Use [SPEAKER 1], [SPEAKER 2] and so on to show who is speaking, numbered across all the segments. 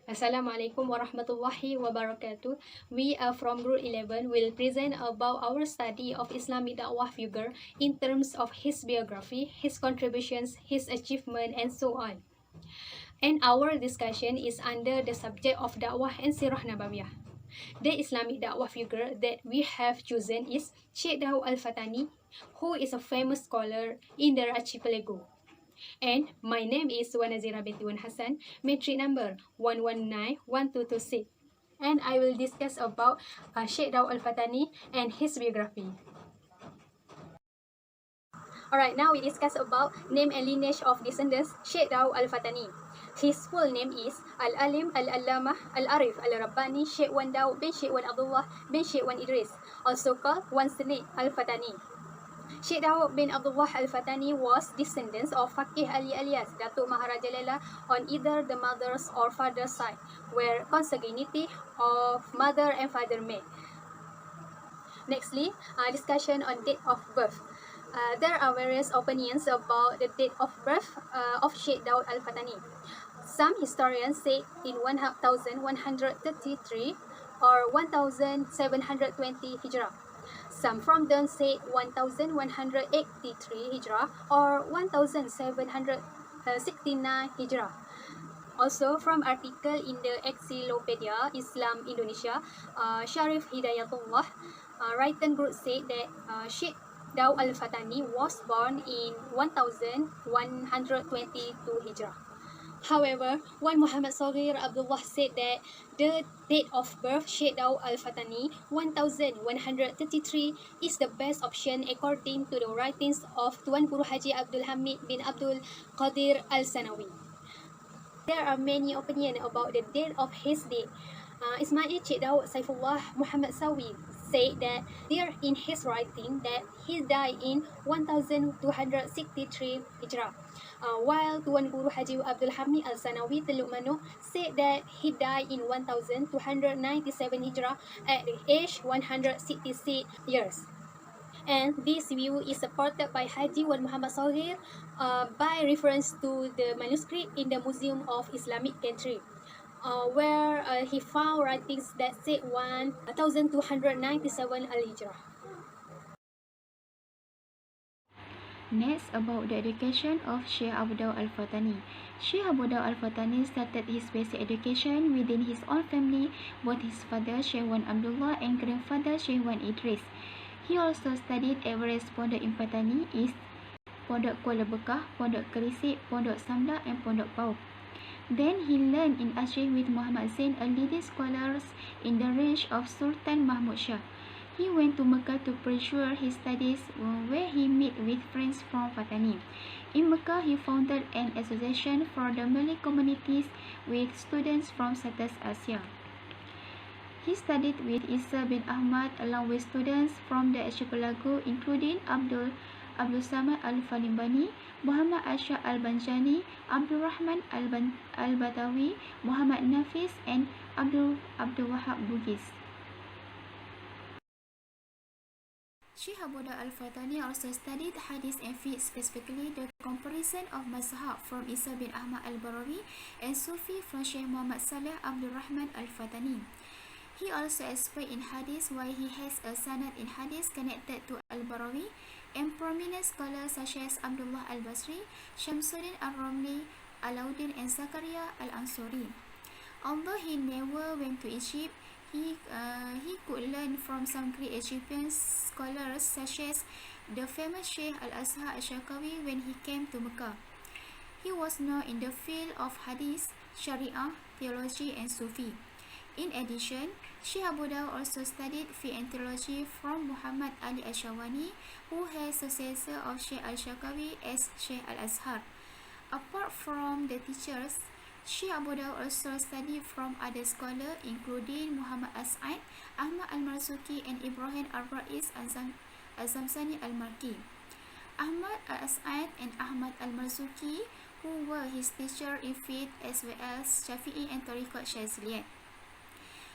[SPEAKER 1] Assalamualaikum warahmatullahi wabarakatuh. We are from Group 11 will present about our study of Islamic Da'wah figure in terms of his biography, his contributions, his achievement, and so on. And our discussion is under the subject of Da'wah and Sirah Nabawiyah. The Islamic Da'wah figure that we have chosen is Sheikh Daud Al-Fatani, who is a famous scholar in the Archipelago. And my name is NAZIERAH binti HASSAN, matric number 1191226. And I will discuss about Sheikh Daud Al-Fatani and his biography. Alright, now we discuss about name and lineage of descendants Sheikh Daud Al-Fatani. His full name is Al-Alim Al-Allamah Al-Arif Al-Rabbani Sheikh Wan Daud bin Sheikh Wan Abdullah bin Sheikh Wan Idris, also called Wan Salik Al-Fatani. Sheikh Daud bin Abdullah Al-Fatani was descendants of Faqih Ali alias Datuk Maharaja Lela on either the mother's or father's side, where consanguinity of mother and father met. Nextly, discussion on date of birth. There are various opinions about the date of birth of Sheikh Daud Al-Fatani. Some historians say in 1133 or 1720 Hijrah. Some from them say 1183 Hijrah or 1769 Hijrah. Also, from article in the Encyclopedia Islam Indonesia, Sharif Hidayatullah, written group said that Sheikh Daud Al-Fatani was born in 1122 Hijrah. However, one Muhammad Saghir Abdullah said that the date of birth Sheikh Daud Al-Fatani 1133 is the best option according to the writings of Tuan Guru Haji Abdul Hamid bin Abdul Qadir Al-Sanawi. There are many opinions about the date of his date. Ismail Cik Daud Saifullah Muhammad Sawi said that there in his writing that he died in 1263 Hijrah. While Tuan Guru Haji Abdul Hamid Al-Sanawi Teluk Mano said that he died in 1297 Hijrah at the age 166 years. And this view is supported by Haji Wan Muhammad Saghir by reference to the manuscript in the Museum of Islamic Country, where he found writings that say 1297 Al-Hijrah.
[SPEAKER 2] Next, about the education of Sheikh Abu Daud Al-Fatani. Sheikh Abu Daud Al-Fatani started his basic education within his own family, both his father Sheikh Wan Abdullah and grandfather Sheikh Wan Idris. He also studied at various pondok in Fatani East, Pondok Kuala Bekah, Pondok Kerisik, Pondok Samda and Pondok Pau. Then he learned in Aceh with Muhammad Zain, a leading scholar in the range of Sultan Mahmud Shah. He went to Mecca to pursue his studies, where he met with friends from Fatani. In Mecca, he founded an association for the Malay communities with students from Southeast Asia. He studied with Isa bin Ahmad along with students from the Archipelago, including Abdul Samad Al-Falimbani, Muhammad Ashar Al-Banjani, Abdul Rahman Al-Batawi, Muhammad Nafis, and Abdul Wahab Bugis. Sheikh Abu Daud Al-Fatani also studied hadith and fiqh, specifically the comparison of mazhab from Isa bin Ahmad Al-Barawi and Sufi from Sheikh Muhammad Saleh Abdul Rahman Al-Fatani. He also explained in hadith why he has a sanad in hadith connected to Al-Barawi and prominent scholars such as Abdullah Al-Basri, Shamsuddin Al-Ramli, Alauddin and Zakaria Al-Ansari. Although he never went to Egypt, he could learn from some great Egyptian scholars such as the famous Sheikh Al-Azhar Al-Shakawi when he came to Mecca. He was known in the field of hadith, Sharia, theology and Sufi. In addition, Sheikh Abu Daud also studied fiqh and theology from Muhammad Ali Al-Shawani, who has successor of Sheikh Al-Shakawi as Sheikh Al-Azhar. Apart from the teachers, Sheikh Abu Daud also studied from other scholars including Muhammad As'ad, Ahmad Al-Marzuki and Ibrahim Al-Ra'is Al-Zamzani Al-Marki. Ahmad Al-As'ad and Ahmad Al-Marzuki, who were his teacher in fiqh as well as Shafi'i and Tariqat Shaziliyat.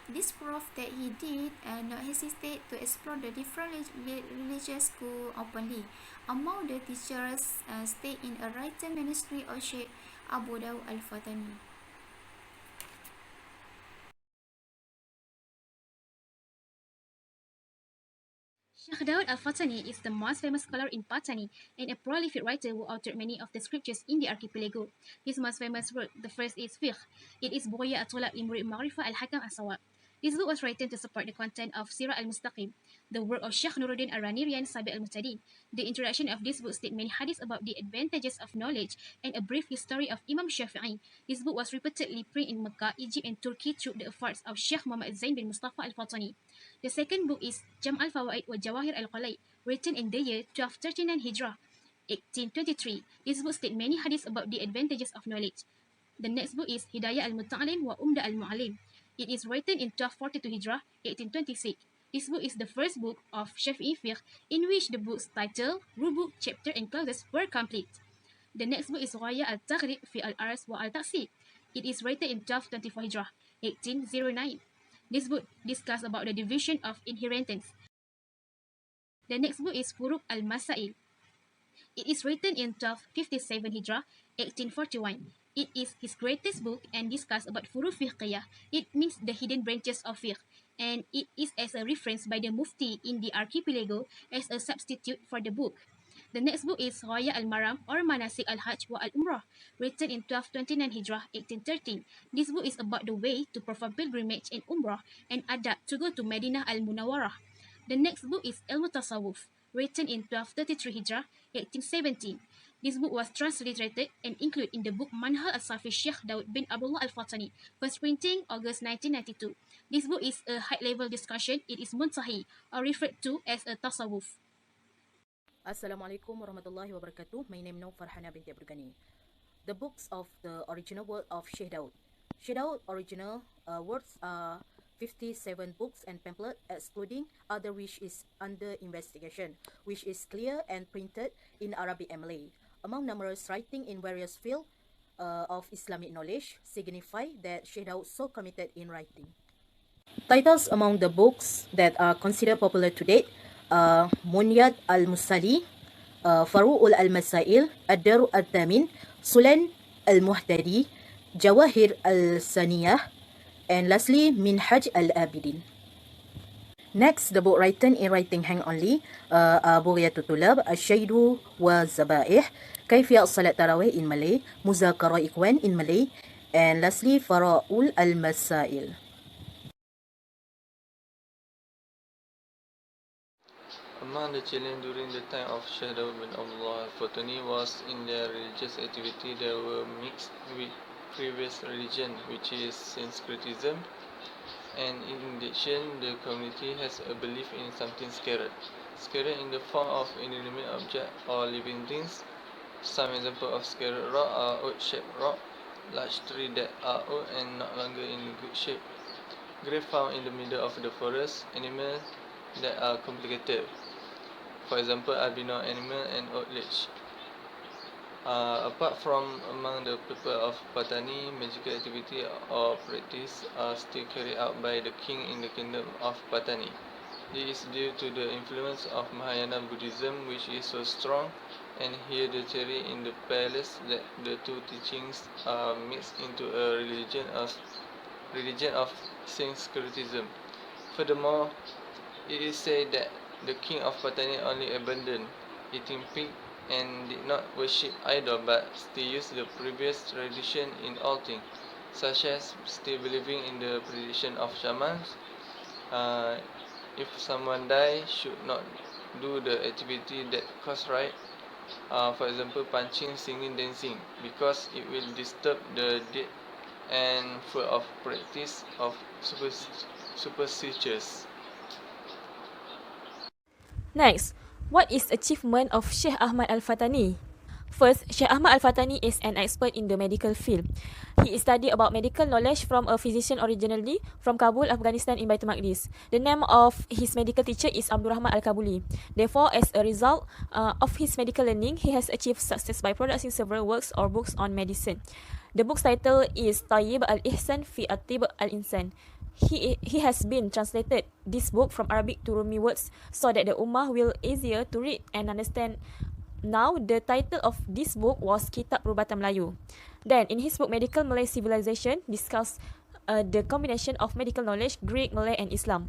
[SPEAKER 2] This proved that he did not hesitate to explore the different religious schools openly. Among the teachers stayed in a written manuscript of Sheikh Abu Daud Al-Fatani.
[SPEAKER 1] Sheikh Daud Al-Fatani is the most famous scholar in Patani and a prolific writer who authored many of the scriptures in the archipelago. His most famous work, the first is Fiqh. It is Bughya At-Tulab li Murid Ma'rifah Al-Hakam As-Sawab. This book was written to support the content of Sirah Al-Mustaqim, the work of Sheikh Nuruddin Al-Ranirian Sabi Al-Muhtadin. The introduction of this book states many hadiths about the advantages of knowledge and a brief history of Imam Shafi'i. This book was repeatedly printed in Mecca, Egypt and Turkey through the efforts of Sheikh Muhammad Zain bin Mustafa Al-Fatani. The second book is JAMAL Fawaid wa Jawahir Al-Qalay, written in the year 1239 Hijrah, 1823. This book states many hadiths about the advantages of knowledge. The next book is Hidayah Al-Muta'alim wa Umda Al-Mu'alim. It is written in 1242 Hijrah, 1826. This book is the first book of Shafi'i Fiqh in which the book's title, rubu, chapter and clauses were complete. The next book is Ghaya Al-Taghrib fi Al-Ars wa Al-Taqsib. It is written in 1224 Hijrah, 1809. This book discusses about the division of inheritance. The next book is Furuq Al-Masail. It is written in 1257 Hijrah, 1841. It is his greatest book and discusses about Furuq Fiqhiyah. It means the hidden branches of fiqh, and it is as a reference by the Mufti in the archipelago as a substitute for the book. The next book is Ghaya Al-Maram or Manasik Al-Hajj wa Al-Umrah, written in 1229 Hijrah, 1813. This book is about the way to perform pilgrimage and Umrah and adab to go to Medina Al-Munawwarah. The next book is Al-Mutasawwif, written in 1233 Hijrah, 1817. This book was transliterated and included in the book Manhal Al-Safi Sheikh Daud bin Abdullah Al-Fatani, first printing August 1992. This book is a high-level discussion. It is muntahi, or referred to as a tasawwuf.
[SPEAKER 3] Assalamualaikum warahmatullahi wabarakatuh. My name is FARHANA binti Abdul Ghani. The books of the original work of Sheikh Daud. Sheikh Daud original works are 57 books and pamphlet, excluding other which is under investigation, which is clear and printed in Arabic and Malay. Among numerous writing in various fields of Islamic knowledge, signify that Sheikh Daud so committed in writing. Titles among the books that are considered popular to date are Munyat Al-Musali, Faru'ul Al-Masail, Ad-Daru Al-Tamin, Sulan Al-Muhtadi, Jawahir Al-Saniyah, and lastly Minhaj Al-Abidin. Next, the book written in writing hand only are Bughiyatul Tulab, Ash-Shaidu wa Zabaih, Kaifiyat Salat Tarawih in Malay, Muzakara Ikhwan in Malay, and lastly Fara'ul Al-Masail.
[SPEAKER 4] Among the challenges during the time of Sheikh Daud bin Abdullah Al-Fatani was in their religious activity that were mixed with previous religion, which is syncretism. And in addition, the community has a belief in something sacred. Sacred in the form of inanimate object or living things. Some example of sacred rock are oak-shaped rock, large trees that are old and not longer in good shape, grave found in the middle of the forest, animals that are complicated. For example, albino animal and old age. Apart from among the people of Patani, magical activity or practice are still carried out by the king in the kingdom of Patani. This is due to the influence of Mahayana Buddhism, which is so strong and hereditary in the palace that the two teachings are mixed into a religion of syncretism. Furthermore, it is said that the king of Patani only abandoned eating pig and did not worship idol, but still used the previous tradition in all things, such as still believing in the prediction of shamans. If someone dies, should not do the activity that cause right. For example, punching, singing, dancing, because it will disturb the dead and full of practice of superstitious.
[SPEAKER 5] Next, what is achievement of Sheikh Ahmad Al-Fatani? First, Sheikh Ahmad Al-Fatani is an expert in the medical field. He studied about medical knowledge from a physician originally from Kabul, Afghanistan in Baitul Maqdis. The name of his medical teacher is Abdul Rahman Al-Kabuli. Therefore, as a result of his medical learning, he has achieved success by producing several works or books on medicine. The book's title is Tayyib Al-Ihsan fi At-Tib Al-Insan. He has been translated this book from Arabic to Rumi words so that the Ummah will easier to read and understand. Now, the title of this book was Kitab Perubatan Melayu. Then, in his book Medical Malay Civilization, discuss the combination of medical knowledge, Greek, Malay and Islam.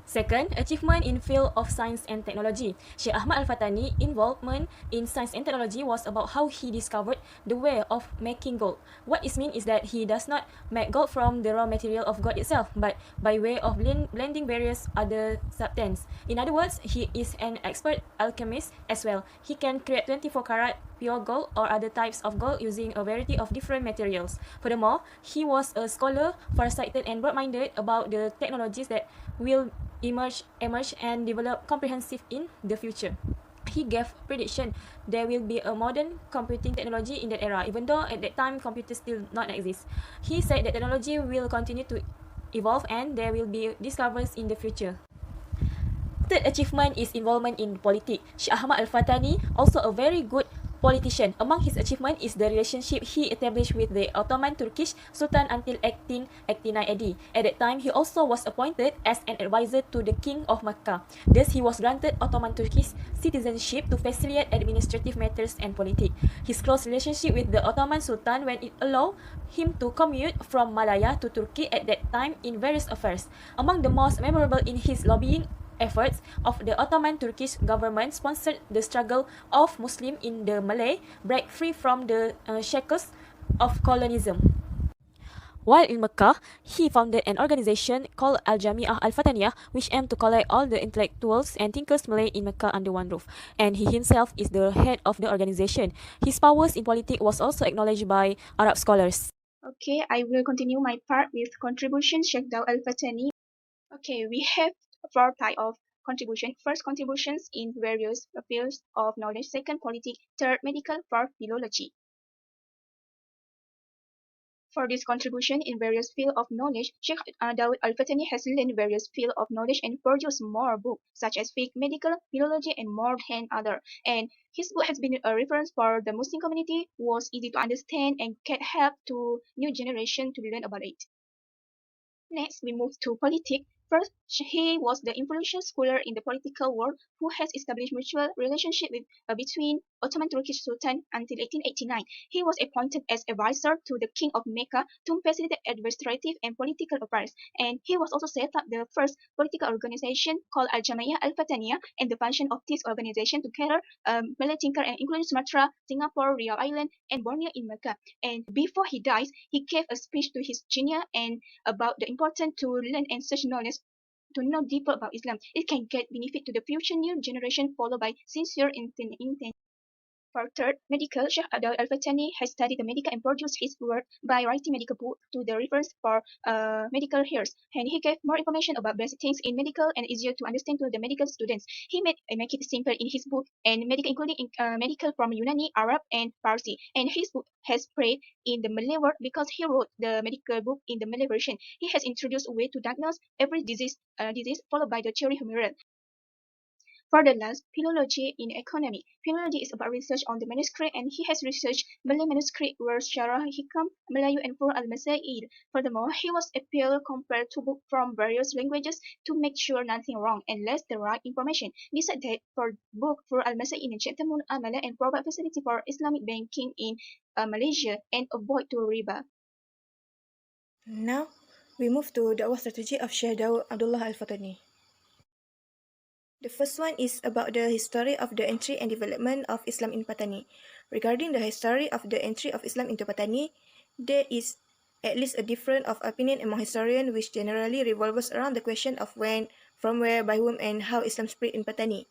[SPEAKER 5] Second, achievement in field of science and technology. Sheikh Ahmad Al-Fatani involvement in science and technology was about how he discovered the way of making gold. What it means is that he does not make gold from the raw material of gold itself, but by way of blending various other substances. In other words, he is an expert alchemist as well. He can create 24 karat pure gold or other types of gold using a variety of different materials. Furthermore, he was a scholar, farsighted and broad-minded about the technologies that will emerge and develop comprehensive in the future. He gave prediction there will be a modern computing technology in that era, even though at that time computers still not exist. He said that technology will continue to evolve and there will be discoveries in the future. Third achievement is involvement in politics. Sheikh Ahmad Al-Fatani, also a very good politician. Among his achievements is the relationship he established with the Ottoman Turkish Sultan until 1889 AD. At that time, he also was appointed as an advisor to the King of Mecca. Thus, he was granted Ottoman Turkish citizenship to facilitate administrative matters and politics. His close relationship with the Ottoman Sultan when it allowed him to commute from Malaya to Turkey at that time in various affairs. Among the most memorable in his lobbying efforts of the Ottoman Turkish government sponsored the struggle of Muslims in the Malay break free from the shackles of colonialism. While in Mecca, he founded an organization called Al-Jami'ah Al-Fataniyah, which aimed to collect all the intellectuals and thinkers Malay in Mecca under one roof, and he himself is the head of the organization. His powers in politics was also acknowledged by Arab scholars.
[SPEAKER 6] Okay, I will continue my part with contribution Sheikh Daud Al-Fatani. Okay, we have four types of contribution. First, contributions in various fields of knowledge. Second, politics. Third, medical. Fourth, philology. For this contribution in various fields of knowledge, Sheikh Daud Al-Fatani has learned various fields of knowledge and produced more books, such as fiqh, medical, philology, and more than other. And his book has been a reference for the Muslim community, was easy to understand, and can help to new generation to learn about it. Next, we move to politics. First, he was the influential scholar in the political world who has established mutual relationship with, between Ottoman Turkish Sultan until 1889. He was appointed as advisor to the King of Mecca to facilitate administrative and political affairs. And he was also set up the first political organization called Al-Jama'iyah Al-Fataniyah, and the function of this organization to gather Malay thinkers and including Sumatra, Singapore, Riau Island, and Borneo in Mecca. And before he dies, he gave a speech to his junior and about the importance to learn and search knowledge to know deeper about Islam. It can get benefit to the future new generation followed by sincere intent. For third, medical, Sheikh Daud Al-Fatani has studied the medical and produced his work by writing medical books to the reference for medical hearers. And he gave more information about basic things in medical and easier to understand to the medical students. He make it simple in his book and medical, including medical from Unani, Arab, and Farsi. And his book has spread in the Malay world because he wrote the medical book in the Malay version. He has introduced a way to diagnose every disease followed by the theory humoral. For the last, philology in economy. Philology is about research on the manuscript, and he has researched Malay manuscript were Syarah Hikam, Melayu, and Fur al-Masail. Furthermore, he was able compared to books from various languages to make sure nothing wrong and less the right information. Besides that, for book Fur al-Masail in Chatamun Amala and provide facility for Islamic banking in Malaysia and avoid to riba.
[SPEAKER 7] Now, we move to the strategy of Sheikh Daud Abdullah Al-Fatani. The first one is about the history of the entry and development of Islam in Patani. Regarding the history of the entry of Islam into Patani, there is at least a difference of opinion among historians which generally revolves around the question of when, from where, by whom, and how Islam spread in Patani.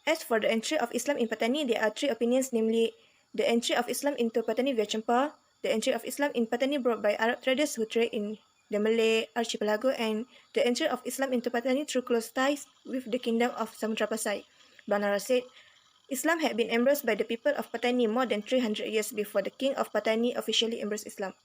[SPEAKER 7] As for the entry of Islam in Patani, there are three opinions, namely the entry of Islam into Patani via Champa, the entry of Islam in Patani brought by Arab traders who trade in the Malay Archipelago, and the entry of Islam into Patani through close ties with the kingdom of Samudra Pasai. Banara said, Islam had been embraced by the people of Patani more than 300 years before the king of Patani officially embraced Islam.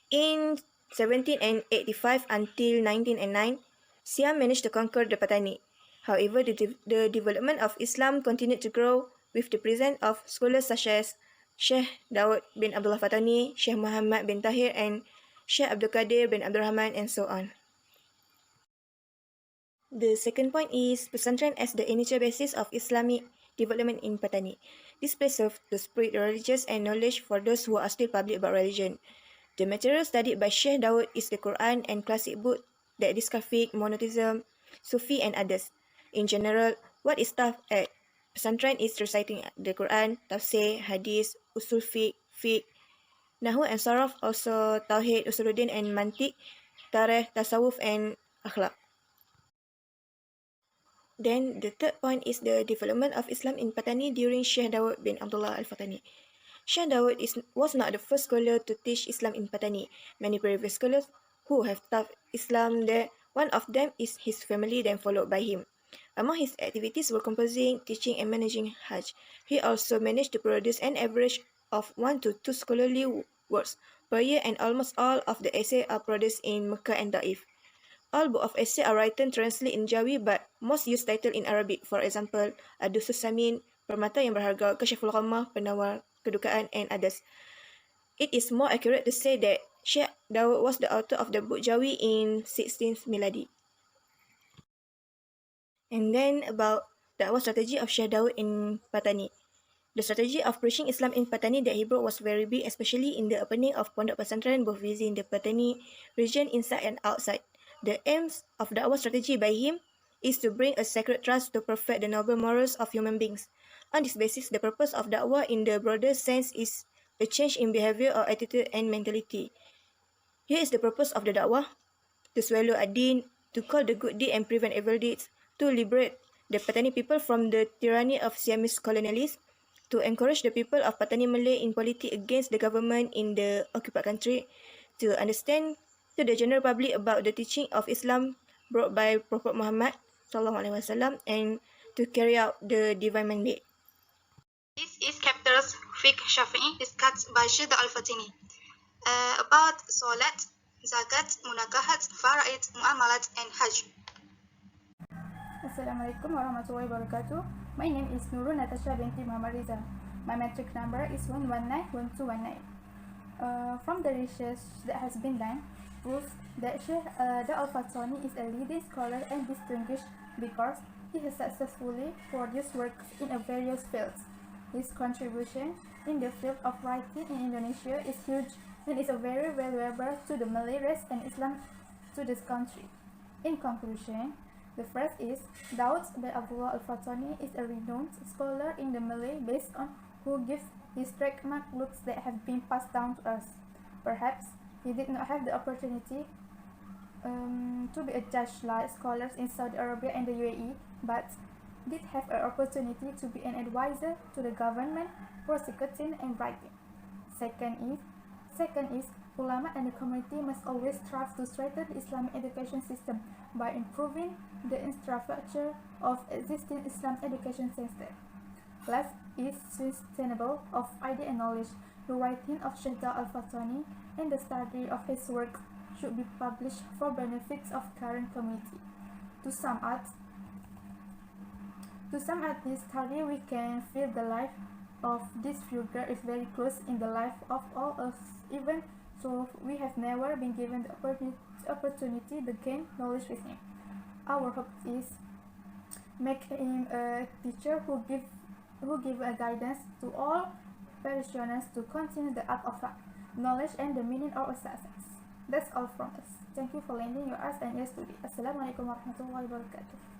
[SPEAKER 7] In 1785 until 1909, Siam managed to conquer the Patani. However, the development of Islam continued to grow with the presence of scholars such as Sheikh Daud bin Abdullah Fatani, Sheikh Muhammad bin Tahir, and Sheikh Abdul Qadir bin Abdul Rahman, and so on. The second point is pesantren as the initial basis of Islamic development in Patani. This place serves to spread religious and knowledge for those who are still public about religion. The material studied by Sheikh Daud is the Quran and classic book that discuss fiqh, monotheism, Sufi and others. In general, what is taught at pesantren is reciting the Quran, tafsir, hadith, usul fiqh, Nahu and Saraf, also Tauhid, Usuluddin and Mantiq, Tarikh, Tasawuf and Akhlaq. Then the third point is the development of Islam in Patani during Sheikh Daud bin Abdullah Al-Fatani. Sheikh Daud was not the first scholar to teach Islam in Patani. Many previous scholars who have taught Islam there, one of them is his family, then followed by him. Among his activities were composing, teaching and managing Hajj. He also managed to produce an average of 1 to 2 scholarly works per year, and almost all of the essays are produced in Mecca and Taif. All books of essay are written translated in Jawi, but most use title in Arabic. For example, Adusus Samin, Permata yang Berharga, Kashiful Ghammah, Penawar Kedukaan, and others. It is more accurate to say that Sheikh Daud was the author of the book Jawi in 16th Miladi. And then about the strategy of Sheikh Daud in Patani. The strategy of preaching Islam in Patani that he brought was very big, especially in the opening of Pondok Pesantren both within the Patani region inside and outside. The aims of da'wah strategy by him is to bring a sacred trust to perfect the noble morals of human beings. On this basis, the purpose of da'wah in the broader sense is a change in behavior or attitude and mentality. Here is the purpose of the da'wah: to swallow ad-din, to call the good deed and prevent evil deeds, to liberate the Patani people from the tyranny of Siamese colonialists, to encourage the people of Patani Malay in politics against the government in the occupied country, to understand to the general public about the teaching of Islam brought by Prophet Muhammad SAW, and to carry out the divine mandate.
[SPEAKER 6] This is chapters Fiqh Shafi'i discussed by Daud Al-Fatani about Salat, Zakat, Munakahat, Faraid, Muamalat and Hajj.
[SPEAKER 8] Assalamualaikum warahmatullahi wabarakatuh. My name is NURUL NATASHA binti Muhammad RIZA. My matric number is 1191219. From the research that has been done, proves that Sheikh Daud Al-Fatani is a leading scholar and distinguished because he has successfully produced works in various fields. His contribution in the field of writing in Indonesia is huge and is very valuable to the Malay race and Islam to this country. In conclusion, the first is Daud bin Abdullah Al-Fatani is a renowned scholar in the Malay based on who gives his trademark looks that have been passed down to us. Perhaps he did not have the opportunity to be a judge like scholars in Saudi Arabia and the UAE, but did have an opportunity to be an advisor to the government, prosecuting and writing. Second is ulama and the community must always strive to strengthen the Islamic education system by improving the infrastructure of existing Islam education system. Last is sustainable of idea and knowledge. The writing of Sheikh Daud Al-Fatani and the study of his work should be published for benefits of current community. To sum up this study, we can feel the life of this figure is very close in the life of all us, even so we have never been given the opportunity to gain knowledge with him. Our hope is make him a teacher who give a guidance to all parishioners to continue the art of knowledge and the meaning of success. That's all from us. Thank you for lending your ears and ears to me. Assalamualaikum warahmatullahi wabarakatuh.